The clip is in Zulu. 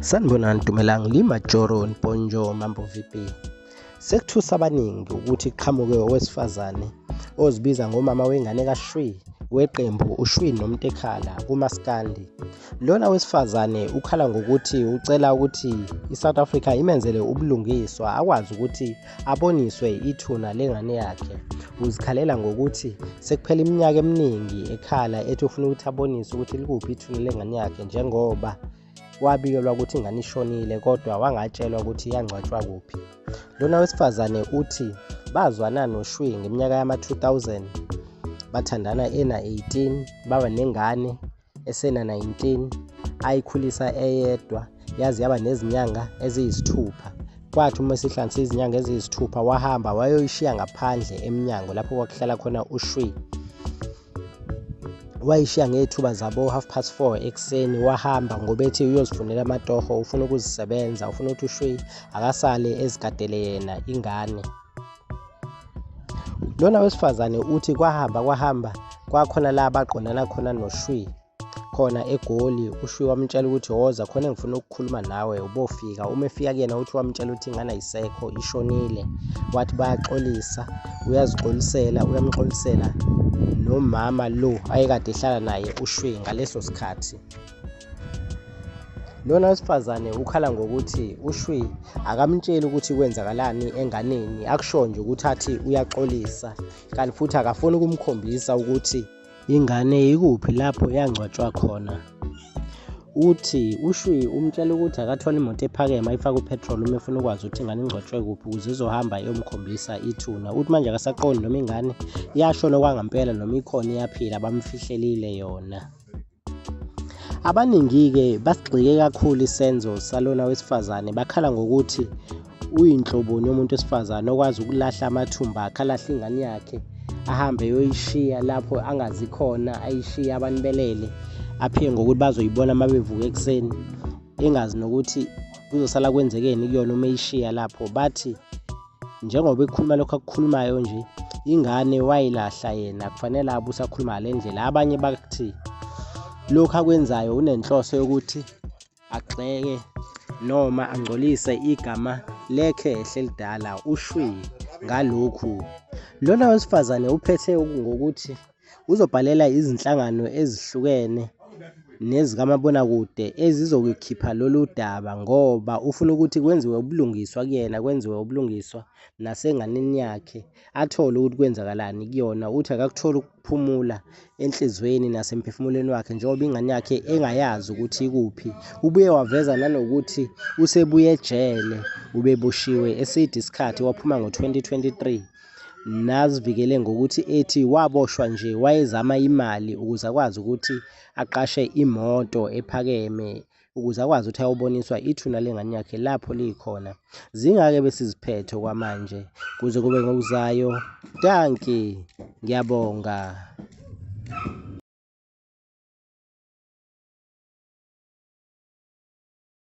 Sanibonani Dumelang, Limajoro Mponjo Mambo VP. Sekuthusa abaningi ukuthi kuqhamuke owesifazane ozibiza ngomama wengane kaShwi weqembu uShwi Nomtekhala kuMaskandi. Lona wesifazane ukhala ngokuthi ucela ukuthi iSouth Africa imenzele ubulungiswa akwazi ukuthi aboniswe ithuna lengane yakhe. Uzikhalela ngokuthi sekuphela iminyaka eminingi ekhala ethi ufuna ukuthi aboniswe ukuthi likuphi ithuna lengane yakhe, njengoba wabikelwa ukuthi ingane ishonile kodwa wangatshelwa ukuthi yangcwatshwa kuphi. Lona wesifazane uthi bazwana noShwi ngeminyaka yama-2000, bathandana ena-18, baba nengane esena-19, ayikhulisa eyedwa yaze yaba nezinyanga eziyisithupha. Kwathi uma sihlanganisa izinyanga eziyisithupha wahamba wayoyishiya ngaphandle emnyango lapho kwakuhlala khona uShwi. Wayishiya ngethuba zabo 4:30 ekuseni, wahamba ngoba ethi uyozifunela amatoho, ufuna ukuzisebenza, ufuna ukuthi uShwi akasale ezigadele yena ingane. Lona wesifazane uthi kwahamba kwakhona la baqondana khona noShwi khona eGoli. uShwi wamtshela ukuthi woza khona engifuna ukukhuluma nawe, ubofika. Uma efika kuyena uthi wamtshela ukuthi ingane ayisekho, ishonile. Wathi bayaxolisa, uyamxolisela nomama lo ayekade ehlala naye uShwi ngaleso sikhathi. Lona wesifazane ukhala ngokuthi uShwi akamtsheli ukuthi kwenzakalani enganeni, akusho nje ukuthi athi uyaxolisa, kanti futhi akafuni ukumkhombisa ukuthi ingane ikuphi lapho yangcwatshwa khona. Uthi uShwi umtshela ukuthi akathola imoto ephakeme ayifake upetrol uma efuna ukwazi ukuthi ingane ingcwatshwe kuphi ukuze izohamba iyomkhombisa ithuna. Uthi manje akasaqondi noma ingane iyashona kwangampela noma ikhona iyaphila, bamfihlelile yona. Abaningi-ke basigxike kakhulu isenzo salona wesifazane, bakhala ngokuthi uyinhloboni yomuntu wesifazane okwazi ukulahla amathumba akhe, alahle ingane yakhe ahambe yoyishiya lapho angazi khona, ayishiye abantu belele, aphiwe ngokuthi bazoyibona uma bevuka ekuseni, engazi nokuthi kuzosala kwenzekeni kuyona uma eyishiya lapho. Bathi njengoba ekhuluma lokhu akukhulumayo nje, ingane wayilahla yena, kufanele abe usakhuluma ngale ndlela. Abanye bathi lokhu akwenzayo unenhloso yokuthi agxeke noma angcolise igama lekhehle elidala uShwi ngalokhu. Lona wesifazane uphethe ngokuthi uzobhalela izinhlangano ezihlukene nezikamabonakude ezizokukhipha lolu daba ngoba ufuna ukuthi kwenziwe ubulungiswa kuyena, kwenziwe ubulungiswa nasenganeni yakhe, athole ukuthi kwenzakalani kuyona. Uthi akakutholi ukuphumula enhlizweni nasemphefumulweni wakhe njengoba ingane yakhe engayazi ukuthi ikuphi. Ubuye waveza nanokuthi usebuye ejele, ubeboshiwe eside isikhathi, waphuma ngo-2023. Nazivikele ngokuthi ethi waboshwa nje wayezama imali ukuze akwazi ukuthi aqashe imoto ephakeme ukuze akwazi ukuthi ayoboniswa ithuna lengane yakhe lapho likhona. Zingake besiziphethe kwamanje, kuze kube ngokuzayo. Danki, ngiyabonga.